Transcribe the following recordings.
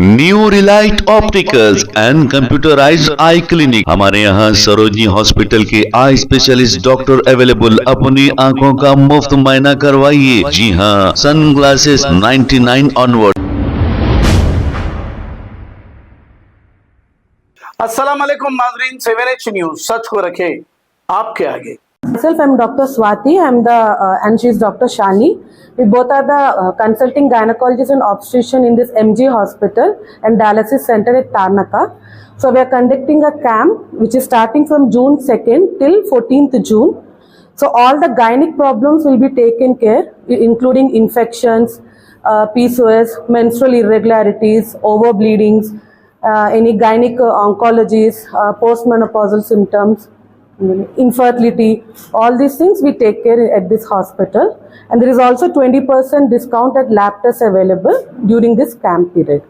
New Relight opticals and computerised I clinic. हमारे यहाँ Sarojini hospital के आई स्पेशलिस्ट डॉक्टर अवेलेबल। अपनी आंखों का मुफ्त मुआयना करवाइए। जी हाँ, सन ग्लासेस 99 ऑनवर्ड। अस्सलाम वालेकुम नाज़रीन, 7H न्यूज सच को रखे आपके आगे। Myself, I'm Dr. Swati. And she's Dr. Shani. We both are the consulting gynecologists and obstetrician in this MG hospital and dialysis center at Tarnaka. So we are conducting a camp which is starting from June 2nd till 14th June. So all the gynec problems will be taken care, including infections, PCOS, menstrual irregularities, overbleedings, any gynec oncologies, postmenopausal symptoms, infertility, all these things we take care at this hospital. And there is also 20% discount at lab tests available during this camp period.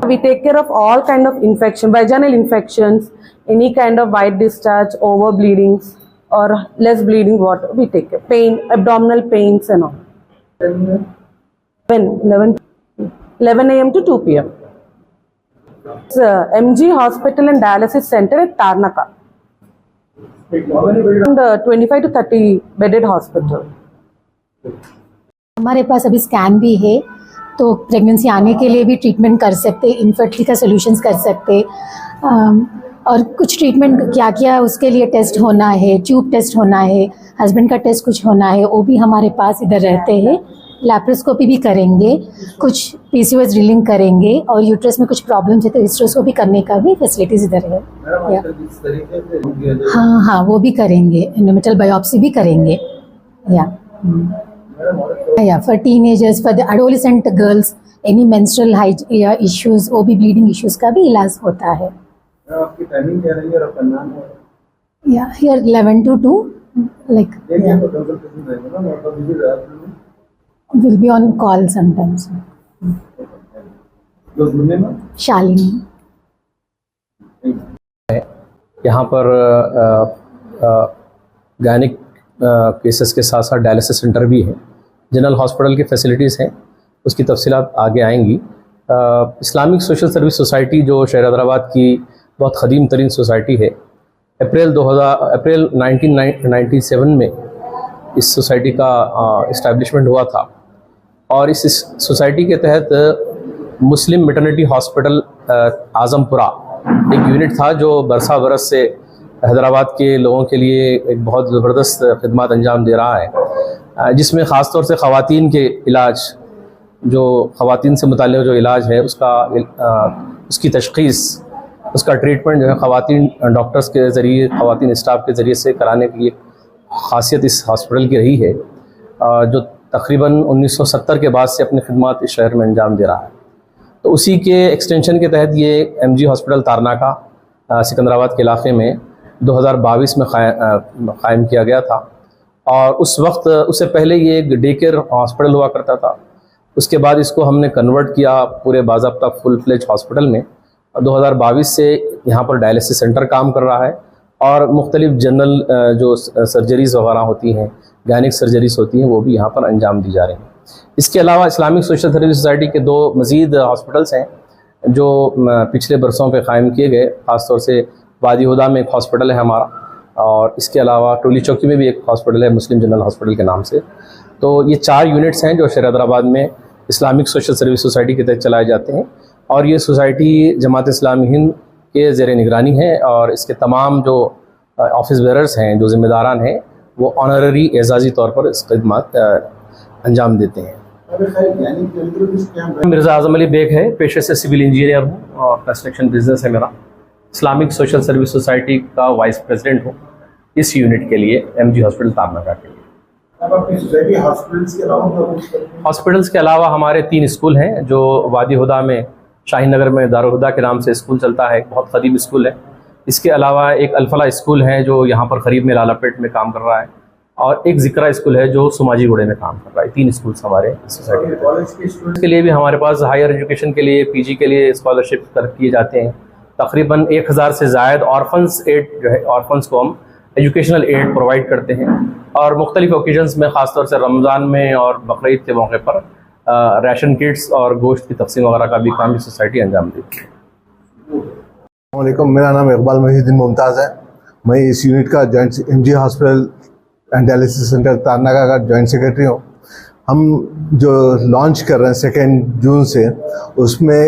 We take care of all kind of infection, vaginal infections, any kind of white discharge, over bleedings or less bleeding, what we take care. Pain, abdominal pains and all. 11 a.m. to 2 p.m. It's MG Hospital and Dialysis Center at Tarnaka. And 25 to 30 bedded hospital. हमारे पास अभी scan भी है, तो pregnancy आने के लिए भी treatment कर सकते, इनफर्टिलिटी का सोल्यूशंस कर सकते, और कुछ ट्रीटमेंट क्या क्या उसके लिए टेस्ट होना है, ट्यूब टेस्ट होना है, हस्बैंड का टेस्ट कुछ होना है, वो भी हमारे पास इधर रहते हैं। लैप्रोस्कोपी भी करेंगे, कुछ पीसीओएस ड्रिलिंग करेंगे, और यूट्रस में कुछ प्रॉब्लम्स है तो हिस्ट्रोस्कोपी करने का भी फैसिलिटीज इधर है। हाँ, वो भी करेंगे, एंडोमेट्रियल बायोप्सी भी करेंगे। For teenagers, for the adolescent girls, any menstrual issues, वो भी ब्लीडिंग इश्यूज का भी इलाज होता है। आपकी टाइमिंग क्या रहेगी और आपका नाम है? Here 11 to 2, like will be on call sometimes. Shalini. यहाँ पर गायनिक केसेस के साथ साथ डायलिसिस सेंटर भी है। जनरल हॉस्पिटल की फैसिलिटीज़ हैं, उसकी तफसीलात आगे आएंगी। इस्लामिक सोशल सर्विस सोसाइटी जो शहर हैदराबाद की बहुत क़दीम तरीन सोसाइटी है, अप्रैल 1997 में इस सोसाइटी का इस्टेब्लिशमेंट हुआ था, और इस सोसाइटी के तहत मुस्लिम मैटरनिटी हॉस्पिटल आज़मपुरा एक यूनिट था जो बरसा बरस से हैदराबाद के लोगों के लिए एक बहुत ज़बरदस्त खिदमत अंजाम दे रहा है, जिसमें ख़ास तौर से ख़वातीन के इलाज, जो ख़वातीन से मुताल्लिक़ जो इलाज है उसकी तशख़ीस, उसका ट्रीटमेंट जो है ख़वातीन डॉक्टर्स के ज़रिए, ख़वातीन स्टाफ के ज़रिए से कराने की एक ख़ासियत इस हॉस्पिटल की रही है, जो तकरीबन 1970 के बाद से अपनी खिदमत इस शहर में अंजाम दे रहा है। तो उसी के एक्सटेंशन के तहत ये MG हॉस्पिटल तारनाका सिकंदराबाद के इलाक़े में 2022 में क़ायम किया गया था, और उस वक्त उससे पहले ये एक डे केयर हॉस्पिटल हुआ करता था। उसके बाद इसको हमने कन्वर्ट किया पूरे बाज़ाब्ता फुल फ्लेज हॉस्पिटल में। 2022 से यहाँ पर डायलिसिस सेंटर काम कर रहा है, और मुख्तलिफ जनरल जो सर्जरीज़ वगैरह होती हैं, गायनिक सर्जरीज होती हैं, वो भी यहाँ पर अंजाम दी जा रही हैं। इसके अलावा इस्लामिक सोशल सर्विस सोसाइटी के 2 मज़ीद हॉस्पिटल्स हैं जो पिछले बरसों पे क़ायम किए गए। ख़ास तौर से वादी हुदा में एक हॉस्पिटल है हमारा, और इसके अलावा टोली चौकी में भी एक हॉस्पिटल है मुस्लिम जनरल हॉस्पिटल के नाम से। तो ये 4 यूनिट्स हैं जो शहर हैदराबाद में इस्लामिक सोशल सर्विस सोसाइटी के तहत चलाए जाते हैं, और ये सोसाइटी जमात इस्लामी हिंद के ज़ेर निगरानी है, और इसके तमाम जो ऑफिस बेरर्स हैं, जो ज़िम्मेदारान हैं, वो ऑनररी एजाज़ी तौर पर इस खिदमत अंजाम देते हैं। मिर्ज़ा आज़म अली बेग है, पेशे से सिविल इंजीनियर हूँ और कंस्ट्रक्शन बिजनेस है मेरा। इस्लामिक सोशल सर्विस सोसाइटी का वाइस प्रेसिडेंट हूँ इस यूनिट के लिए, MG हॉस्पिटल तारनाका के लिए। हॉस्पिटल्स के अलावा हमारे 3 स्कूल हैं, जो वादी हुदा में शाहीन नगर में दारुल हुदा के नाम से स्कूल चलता है, बहुत क़दीम स्कूल है। इसके अलावा एक अल्फला स्कूल है जो यहाँ पर करीब में लालापेट में काम कर रहा है, और एक ज़िक्रा स्कूल है जो सुमाजीगुड़े में काम कर रहा है। 3 स्कूल्स हमारे सोसाइटी के लिए भी हमारे पास हायर एजुकेशन के लिए, PG के लिए स्कॉलरशिप किए जाते हैं। तकरीबन 1000 से ज़ायद ऑर्फन्स एड जो है, ऑर्फन्स को हम एजुकेशनल एड प्रोवाइड करते हैं, और मुख्तलिफ ओकेजन्स में ख़ासतौर से रमज़ान में और बकरीद के मौके पर राशन किट्स और गोश्त की तकसीम वगैरह का भी काम इस सोसाइटी अंजाम देती है। वालेकुम, मेरा नाम इकबाल मोहिउद्दीन मुमताज़ है। मैं इस यूनिट का joint MG hospital and dialysis centre Tarnaka का जॉइंट सेक्रेटरी हूँ। हम जो लॉन्च कर रहे हैं 2 जून से, उसमें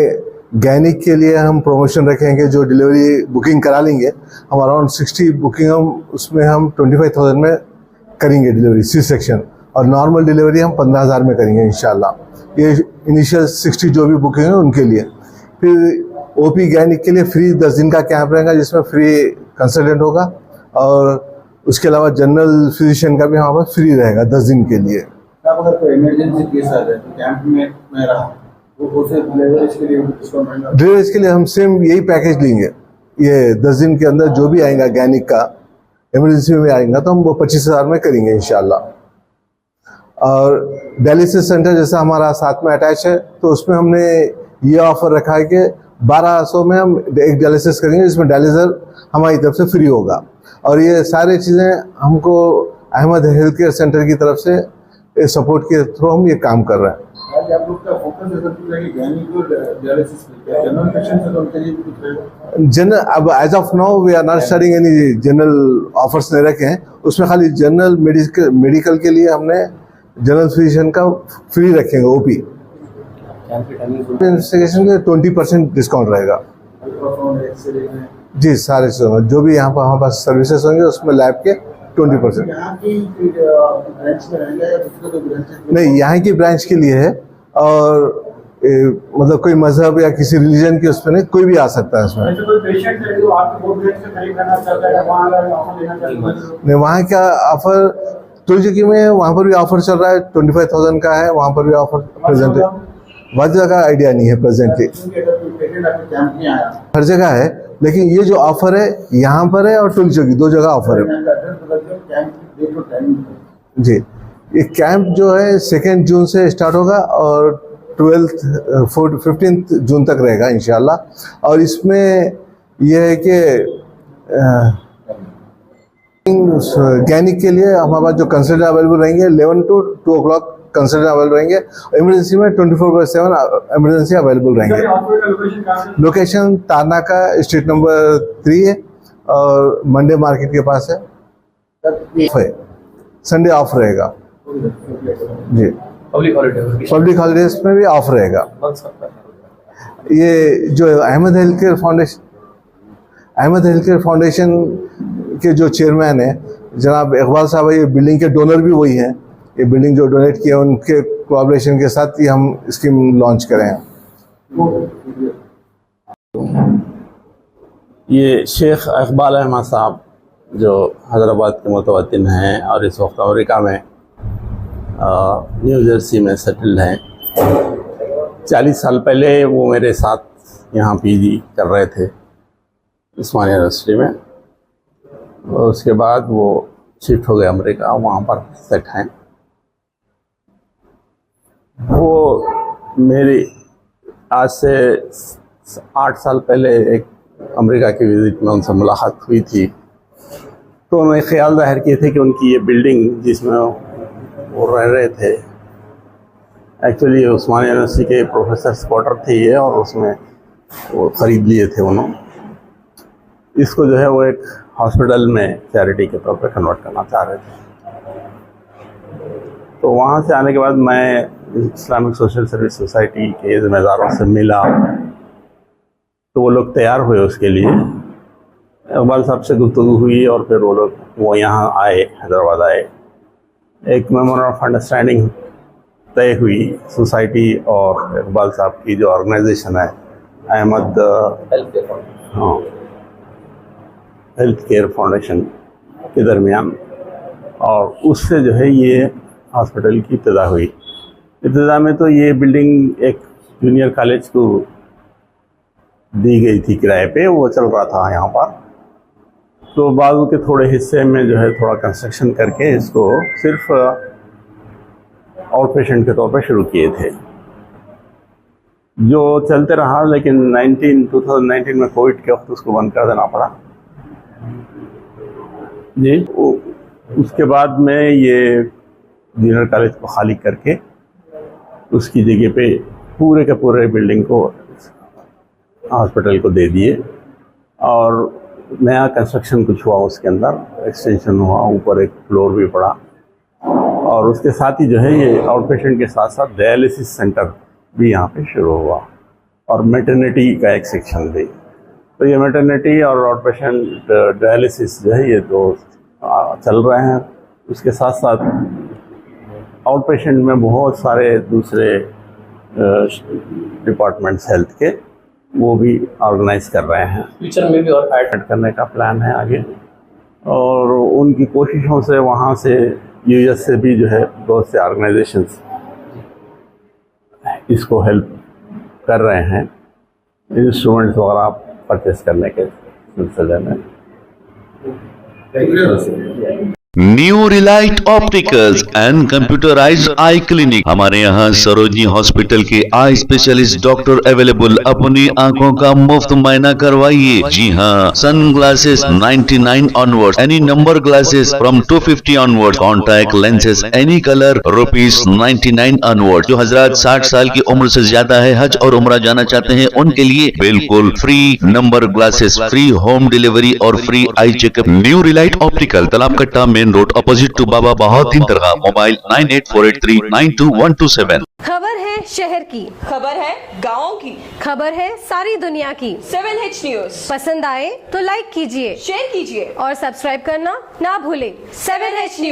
गैनिक के लिए हम प्रमोशन रखेंगे। जो डिलीवरी बुकिंग करा लेंगे, हम अराउंड 60 बुकिंग उसमें हम 25,000 में करेंगे डिलीवरी सी सेक्शन, और नॉर्मल डिलीवरी हम 15,000 में करेंगे इंशाल्लाह। ये इनिशियल 60 जो भी बुकिंग है उनके लिए। फिर ओपी गैनिक के लिए फ्री 10 दिन का कैंप रहेगा, जिसमें फ्री कंसल्टेंट होगा, और उसके अलावा जनरल फिजिशियन का भी हमारे पास फ्री रहेगा 10 दिन के लिए। अगर कोई इमरजेंसी केस आ जाए तो कैंप में रहा वो उसे डिलीवरीज के लिए डिस्काउंट मिलेगा। डिलीवरीज के लिए हम सेम यही पैकेज लेंगे। ये 10 दिन के अंदर जो भी आएगा गैनिक का, इमरजेंसी में आएगा तो हम वो 25,000 में करेंगे इंशाल्लाह। और डायलिसिस सेंटर जैसा हमारा साथ में अटैच है, तो उसमें हमने ये ऑफर रखा है कि 1200 में हम एक डायलिसिस करेंगे, जिसमें डायलिसर हमारी तरफ से फ्री होगा। और ये सारी चीज़ें हमको अहमद हेल्थ केयर सेंटर की तरफ से सपोर्ट के थ्रू हम ये काम कर रहे हैं। आप लोग का फोकस गैनिक और डायलिसिस पे, जनरल पेशेंट्स हैं तो उनके लिए भी कुछ रहेगा? जनरल अब as of now we are not starting any general offers नहीं रखे हैं। उसमें खाली जनरल मेडिकल के लिए हमने जनरल फिजिशियन का फ्री रखेंगे। ओपी इन्वेस्टिगेशन के 20% डिस्काउंट रहेगा जी। सारे जो भी यहाँ पर हमारे पास सर्विसेज होंगे उसमें लैब के 20%। नहीं, यहाँ की ब्रांच के लिए है, और मतलब कोई मजहब या किसी रिलीजन के उसमें नहीं, कोई भी आ सकता है इसमें। नहीं, वहाँ का ऑफर तुलजी में वहाँ पर भी ऑफर चल रहा है, 25,000 का है, वहाँ पर भी ऑफर प्रेजेंट है। वजह का आइडिया नहीं है प्रेजेंटली, हर जगह है, लेकिन ये जो ऑफर है यहाँ पर है और टुलजी की 2 जगह ऑफर है जी। ये कैंप जो है 2 जून से स्टार्ट होगा और 15 जून तक रहेगा इंशाल्लाह। और इसमें यह है कि गैनिक के लिए हमारे पास जो कंसल्टेंट अवेलेबल रहेंगे 11 to 2 o'clock कंसल्टेंट अवेलेबल रहेंगे। इमरजेंसी में 24/7 इमरजेंसी अवेलेबल रहेंगे। लोकेशन तारनाका स्ट्रीट नंबर 3 है और मंडे मार्केट के पास है। संडे ऑफ रहेगा जी। पब्लिक हॉलीडेज में भी ऑफ रहेगा। ये जो अहमद हेल्थ केयर फाउंडेशन के जो चेयरमैन है जनाब इकबाल साहब है, ये बिल्डिंग के डोनर भी वही हैं। ये बिल्डिंग जो डोनेट किया उनके कोलैबोरेशन के साथ ही हम स्कीम लॉन्च करें हैं। ये शेख इकबाल अहमद साहब जो हैदराबाद के मुतवत्तिन हैं और इस वक्त अमेरिका में न्यू जर्सी में सेटल्ड हैं। 40 साल पहले वो मेरे साथ यहाँ पीजी कर रहे थे उस्मानिया यूनिवर्सिटी में, और उसके बाद वो शिफ्ट हो गए अमेरिका, वहाँ पर सेट हैं। वो मेरी आज से 8 साल पहले एक अमेरिका की विज़िट में उनसे मुलाकात हुई थी, तो उन्होंने ख्याल जाहिर किए थे कि उनकी ये बिल्डिंग जिसमें वो रह रहे थे, एक्चुअली उस्मानिया यूनिवर्सिटी के प्रोफेसर क्वार्टर थे ये, और उसमें वो ख़रीद लिए थे उन्होंने। इसको जो है वो एक हॉस्पिटल में चैरिटी के तौर पर कन्वर्ट करना चाह रहे थे। तो वहाँ से आने के बाद मैं इस्लामिक सोशल सर्विस सोसाइटी के ज़िम्मेदारों से मिला, तो वो लोग तैयार हुए उसके लिए। इकबाल साहब से गुफ्तगू हुई और फिर वो यहाँ आए, हैदराबाद आए। एक मेमोरेंडम ऑफ अंडरस्टैंडिंग तय हुई सोसाइटी और इकबाल साहब की जो ऑर्गेनाइजेशन है अहमद हेल्थ केयर फाउंडेशन के दरमियान, और उससे जो है ये हॉस्पिटल की इब्तिदा हुई। इब्तिदा में तो ये बिल्डिंग एक जूनियर कॉलेज को दी गई थी किराए पे, वो चल रहा था यहाँ पर। तो बाजू के थोड़े हिस्से में जो है थोड़ा कंस्ट्रक्शन करके इसको सिर्फ आउट पेशेंट के तौर पर शुरू किए थे, जो चलते रहा। लेकिन 2019 में कोविड के वक्त उसको बंद कर देना पड़ा जी। उसके बाद में ये जूनियर कॉलेज को खाली करके उसकी जगह पे पूरे के पूरे बिल्डिंग को हॉस्पिटल को दे दिए और नया कंस्ट्रक्शन कुछ हुआ, उसके अंदर एक्सटेंशन हुआ, ऊपर एक फ्लोर भी पड़ा और उसके साथ ही जो है ये आउट पेशेंट के साथ साथ डायलिसिस सेंटर भी यहाँ पे शुरू हुआ और मैटरनिटी का एक सेक्शन भी। तो ये मैटरनिटी और आउट पेशेंट डायलिसिस जो है ये तो चल रहे हैं। उसके साथ साथ आउट पेशेंट में बहुत सारे दूसरे डिपार्टमेंट्स हेल्थ के वो भी ऑर्गेनाइज कर रहे हैं। फ्यूचर में भी और ऐड करने का प्लान है आगे और उनकी कोशिशों से वहाँ से यूएस से भी जो है बहुत से ऑर्गेनाइजेशंस इसको हेल्प कर रहे हैं इंस्ट्रूमेंट्स वगैरह परचेस करने के सिलसिले में। New Relight opticals and computerised I clinic. हमारे यहाँ सरोजनी हॉस्पिटल के आई स्पेशलिस्ट डॉक्टर अवेलेबल। अपनी आंखों का मुफ्त मायना करवाइए। जी हाँ, sunglasses 99 onward, any number glasses from 250 onward, contact lenses any colour ₹99 onward. जो हजरात 60 साल की उम्र से ज्यादा है, हज और उम्रा जाना चाहते हैं, उनके लिए बिल्कुल free number glasses, free home delivery और free eye checkup. New relight optical, Talab Katta, main road, opposite to Baba Bahauddin Dargah. Mobile 9848392127। खबर है शहर की, खबर है गाँव की, खबर है सारी दुनिया की। 7H न्यूज पसंद आए तो लाइक कीजिए, शेयर कीजिए और सब्सक्राइब करना ना भूलें। 7H news.